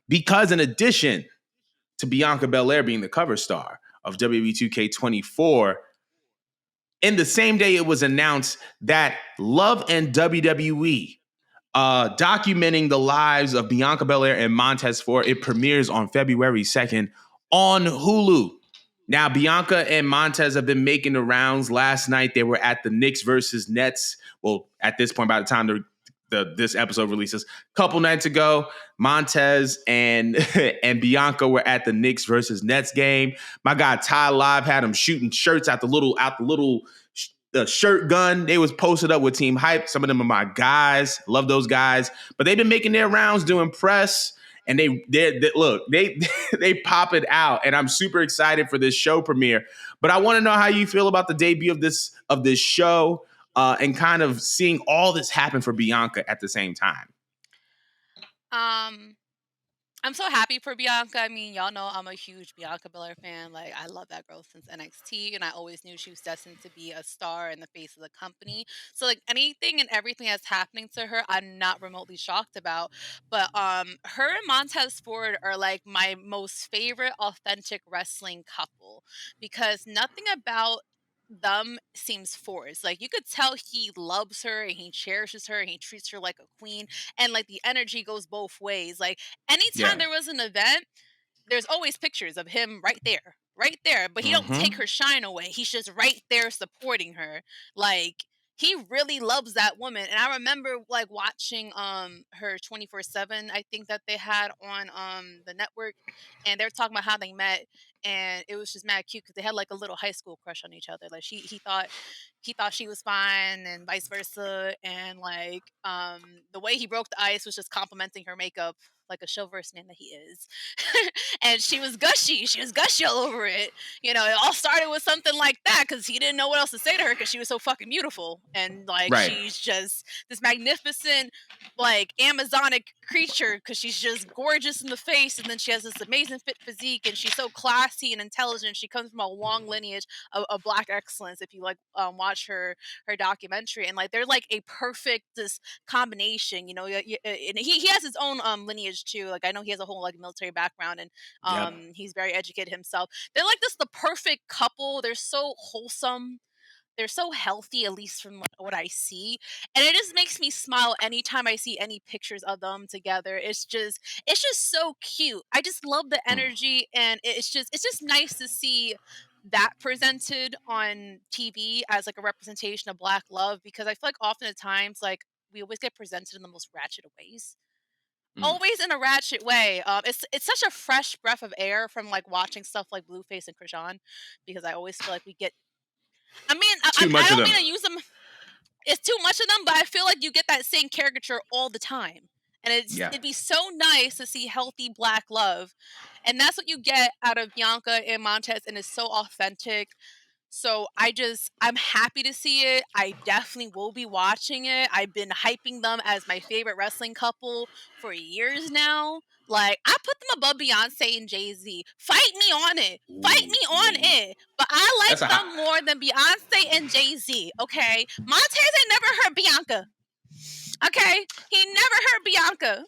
because in addition to Bianca Belair being the cover star of WWE 2K24, in the same day it was announced that Love and WWE, documenting the lives of Bianca Belair and Montez Ford, it premieres on February 2nd on Hulu. Now, Bianca and Montez have been making the rounds. Last night, they were at the Knicks versus Nets. Well, at this point, by the time this episode releases, a couple nights ago, Montez and and Bianca were at the Knicks versus Nets game. My guy Ty Live had them shooting shirts out the little shirt gun. They was posted up with Team Hype. Some of them are my guys. Love those guys. But they've been making their rounds doing press. And they pop it out, and I'm super excited for this show premiere. But I want to know how you feel about the debut of this show, and kind of seeing all this happen for Bianca at the same time. I'm so happy for Bianca. I mean, y'all know I'm a huge Bianca Belair fan. Like, I love that girl since NXT, and I always knew she was destined to be a star in the face of the company. So, like, anything and everything that's happening to her, I'm not remotely shocked about. But her and Montez Ford are like my most favorite authentic wrestling couple, because nothing about them seems forced. Like, you could tell he loves her and he cherishes her and he treats her like a queen, and like the energy goes both ways. Like, anytime there was an event, there's always pictures of him right there, but he don't take her shine away. He's just right there supporting her. Like, he really loves that woman. And I remember like watching her 24/7, I think that they had on the network, and they were talking about how they met, and it was just mad cute because they had like a little high school crush on each other. Like, he thought she was fine and vice versa, and like the way he broke the ice was just complimenting her makeup like a chivalrous man that he is. And she was gushy all over it. It all started with something like that because he didn't know what else to say to her because she was so fucking beautiful, and like she's just this magnificent like Amazonic creature because she's just gorgeous in the face, and then she has this amazing fit physique, and she's so classy and intelligent. She comes from a long lineage of black excellence. If you like watch her documentary, and like they're like a perfect this combination, and he has his own lineage too. Like, I know he has a whole like military background, and he's very educated himself. They're like this the perfect couple. They're so wholesome. They're so healthy, at least from what I see. And it just makes me smile anytime I see any pictures of them together. It's just so cute. I just love the energy, and it's just nice to see that presented on TV as like a representation of Black love, because I feel like often at times like we always get presented in the most ratchet of ways. Always in a ratchet way. It's such a fresh breath of air from like watching stuff like Blueface and Krishan, because I always feel like we get. I mean, I don't mean to use them. It's too much of them, but I feel like you get that same caricature all the time, and it'd be so nice to see healthy Black love, and that's what you get out of Bianca and Montez, and it's so authentic. So I'm happy to see it. I definitely will be watching it. I've been hyping them as my favorite wrestling couple for years now. Like, I put them above Beyonce and Jay-Z. Fight me on it. Fight me on it. But I like them more than Beyonce and Jay-Z, okay? Montez ain't never hurt Bianca. Okay? He never hurt Bianca.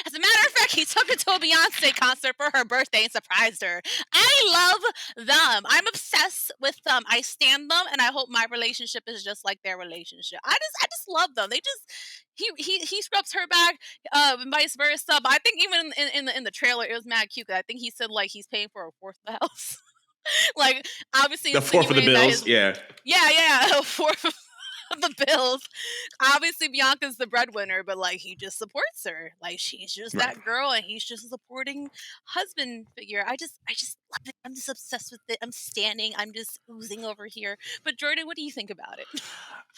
As a matter of fact, he took her to a Beyonce concert for her birthday and surprised her. I love them. I'm obsessed with them. I stand them, and I hope my relationship is just like their relationship. I just love them. They just he scrubs her back, and vice versa. But I think even in the trailer, it was mad cute. I think he said like he's paying for a fourth of the house. Like, obviously the fourth of the bills. Yeah, a fourth of the bills. Obviously Bianca's the breadwinner, but like he just supports her. Like, she's just that girl, and he's just a supporting husband figure. I just love it. I'm just obsessed with it. I'm just oozing over here. But Jordan, what do you think about it?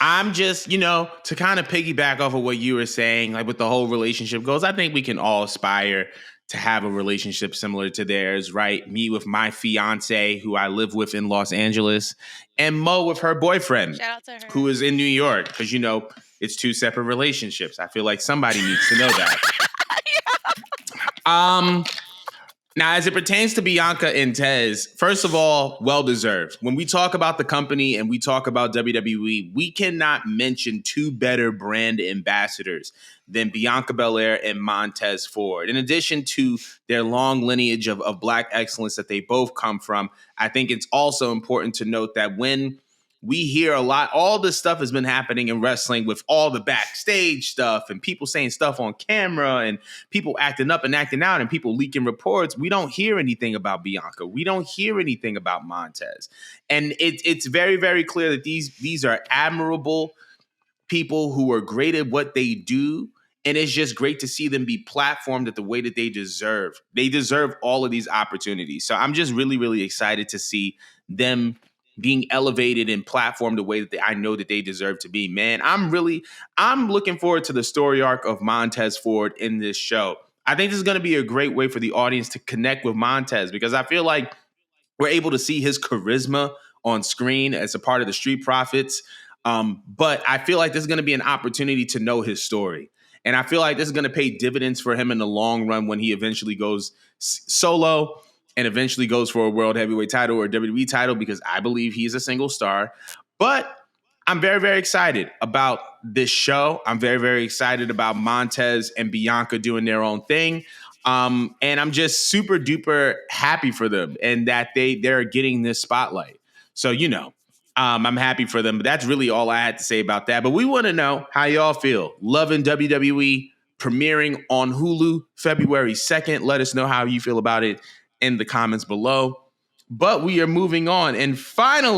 I'm just, to kind of piggyback off of what you were saying, like with the whole relationship goes, I think we can all aspire to have a relationship similar to theirs, right? Me with my fiance, who I live with in Los Angeles, and Mo with her boyfriend, shout out to her, who is in New York, because it's two separate relationships. I feel like somebody needs to know that. Now, as it pertains to Bianca and Tez, first of all, well deserved. When we talk about the company and we talk about WWE, we cannot mention two better brand ambassadors than Bianca Belair and Montez Ford. In addition to their long lineage of Black excellence that they both come from, I think it's also important to note that when we hear a lot, all this stuff has been happening in wrestling with all the backstage stuff and people saying stuff on camera and people acting up and acting out and people leaking reports. We don't hear anything about Bianca. We don't hear anything about Montez. And it's very, very clear that these are admirable people who are great at what they do. And it's just great to see them be platformed at the way that they deserve. They deserve all of these opportunities. So I'm just really, really excited to see them being elevated and platformed the way that I know that they deserve to be. Man, I'm looking forward to the story arc of Montez Ford in this show. I think this is going to be a great way for the audience to connect with Montez because I feel like we're able to see his charisma on screen as a part of the Street Profits. But I feel like this is going to be an opportunity to know his story. And I feel like this is going to pay dividends for him in the long run when he eventually goes solo and eventually goes for a world heavyweight title or a WWE title because I believe he's a single star. But I'm very, very excited about this show. I'm very, very excited about Montez and Bianca doing their own thing. And I'm just super duper happy for them and that they're getting this spotlight. So, I'm happy for them. But that's really all I had to say about that. But we want to know how y'all feel. Loving WWE premiering on Hulu February 2nd. Let us know how you feel about it in the comments below. But we are moving on. And finally,